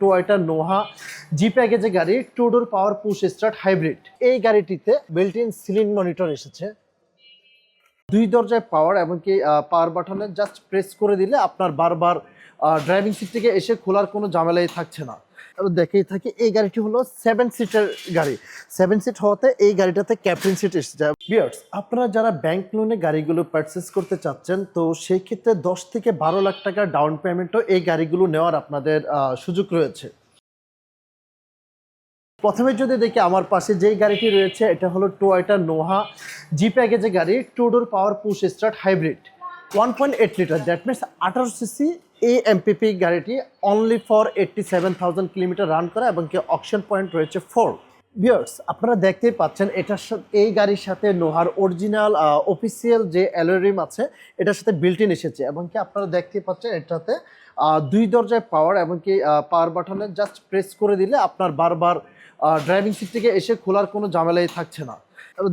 Toyota Noha G প্যাকেজের গাড়ি two door power push start hybrid. এই গাড়িটিতে বিল্ট ইন সিলিং মনিটর এসেছে, দুই দরজায় পাওয়ার এবং কি পাওয়ার বাটনে জাস্ট প্রেস করে দিলে আপনার বারবার ড্রাইভিং সিট থেকে এসে খোলার কোনো ঝামেলাই থাকছে না। দেখেই থাকি এই গাড়িটি হলো 7 সিটের গাড়ি। 7 সিট হওয়াতে এই গাড়িটাতে ক্যাপ্টেন সিট এসেছে। ভিউয়ার্স, আপনারা যারা ব্যাংক লোনে গাড়িগুলো পারচেস করতে চাচ্ছেন, তো সেই ক্ষেত্রে 10 থেকে 12 লাখ টাকা ডাউন পেমেন্টও এই গাড়িগুলো নেওয়ার আপনাদের সুযোগ রয়েছে। প্রথমে যদি দেখি আমার পাশে যেই গাড়িটি রয়েছে, এটা হলো টয়োটা নোহা জি প্যাকেজের গাড়ি two door power push start hybrid 1.8 litre, that means 18 CC. এই এমপিপি গাড়িটি অনলি ফর 87,000 কিলোমিটার রান করে এবং কি অকশন পয়েন্ট রয়েছে 4। ভিউয়ার্স, আপনারা দেখতেই পাচ্ছেন এটার সাথে এই গাড়ির সাথে নোহার অরিজিনাল অফিসিয়াল যে অ্যালয় আছে এটার সাথে বিল্ট ইন এসেছে এবং কি আপনারা দেখতেই পাচ্ছেন এটাতে দুই দরজায় পাওয়ার এবং কি পাওয়ার বাটনে জাস্ট প্রেস করে দিলে আপনার বারবার ড্রাইভিং সিট থেকে এসে খোলার কোনো ঝামেলাই থাকছে না।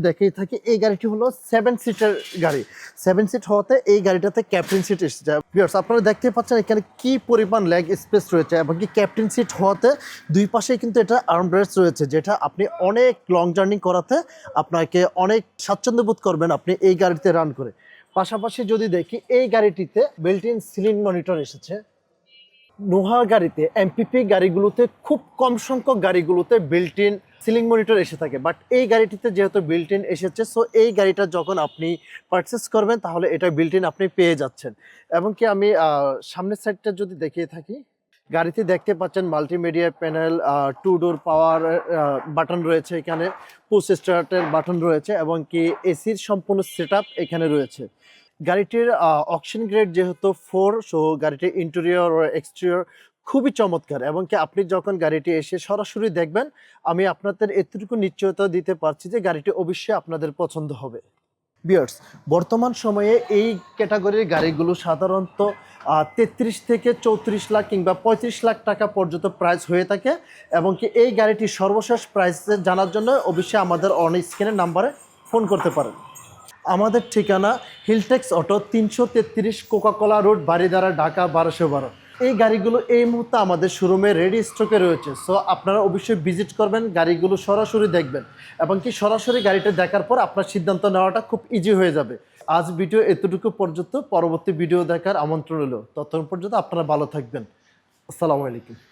দেখেই থাকি এই গাড়িটি হলো 7 সিটের গাড়ি। 7 সিট হওয়াতে এই গাড়িটাতে ক্যাপ্টেন সিট এসেছে। ভিউয়ার্স, আপনারা দেখতে পাচ্ছেন এখানে কি পরিমাণ লেগ স্পেস রয়েছে এবং কি ক্যাপ্টেন সিট হওয়াতে দুই পাশেই কিন্তু এটা আর্মরেস্ট রয়েছে, যেটা আপনি অনেক লং জার্নি করাতে আপনাকে অনেক স্বাচ্ছন্দ্য বোধ করবেন আপনি এই গাড়িতে রান করে। পাশাপাশি যদি দেখি এই গাড়িটিতে বিল্ট ইন সিলিং মনিটর এসেছে। নোহা গাড়িতে এমপিপি গাড়িগুলোতে খুব কম সংখ্যক গাড়িগুলোতে বিল্ট ইন সিলিং মনিটর এসে থাকে, বাট এই গাড়িটিতে যেহেতু বিল্ট ইন এসেছে, সো এই গাড়িটা যখন আপনি পারচেস করবেন তাহলে এটা বিল্ট ইন আপনি পেয়ে যাচ্ছেন। এবং কি আমি সামনের সাইডটা যদি দেখিয়ে থাকি, গাড়িতে দেখতে পাচ্ছেন multimedia panel, two door power button রয়েছে, এখানে পুশ স্টার্টের বাটন রয়েছে এবং কি এসির সম্পূর্ণ সেট এখানে রয়েছে। গাড়িটির অকশন গ্রেড যেহেতু 4, সো গাড়িটির ইন্টেরিয়র ও এক্সটেরিয়র খুবই চমৎকার এবং কি আপনি যখন গাড়িটি এসে সরাসরি দেখবেন, আমি আপনাদের এতটুকু নিশ্চয়তা দিতে পারছি যে গাড়িটি অবশ্যই আপনাদের পছন্দ হবে। ভিউয়ার্স, বর্তমান সময়ে এই ক্যাটাগরির গাড়িগুলো সাধারণত 33 থেকে 34 লাখ কিংবা 35 লাখ টাকা পর্যন্ত প্রাইস হয়ে থাকে এবং কি এই গাড়িটির সর্বশেষ প্রাইস জানার জন্য অবশ্যই আমাদের অন স্ক্রিনের নাম্বারে ফোন করতে পারেন। আমাদের ঠিকানা Hiltex Auto, 333 Coca Cola road, Baridhara, Dhaka 1212। এই গাড়িগুলো এই মুহূর্তে আমাদের শোরুমে রেডি স্টকে রয়েছে, সো আপনারা অবশ্যই ভিজিট করবেন, গাড়িগুলো সরাসরি দেখবেন এবং কি সরাসরি গাড়িটা দেখার পর আপনার সিদ্ধান্ত নেওয়াটা খুব ইজি হয়ে যাবে। আজ ভিডিও এতটুকু পর্যন্ত, পরবর্তী ভিডিও দেখার আমন্ত্রণ রইল। ততক্ষণ পর্যন্ত আপনারা ভালো থাকবেন। আসসালামু আলাইকুম।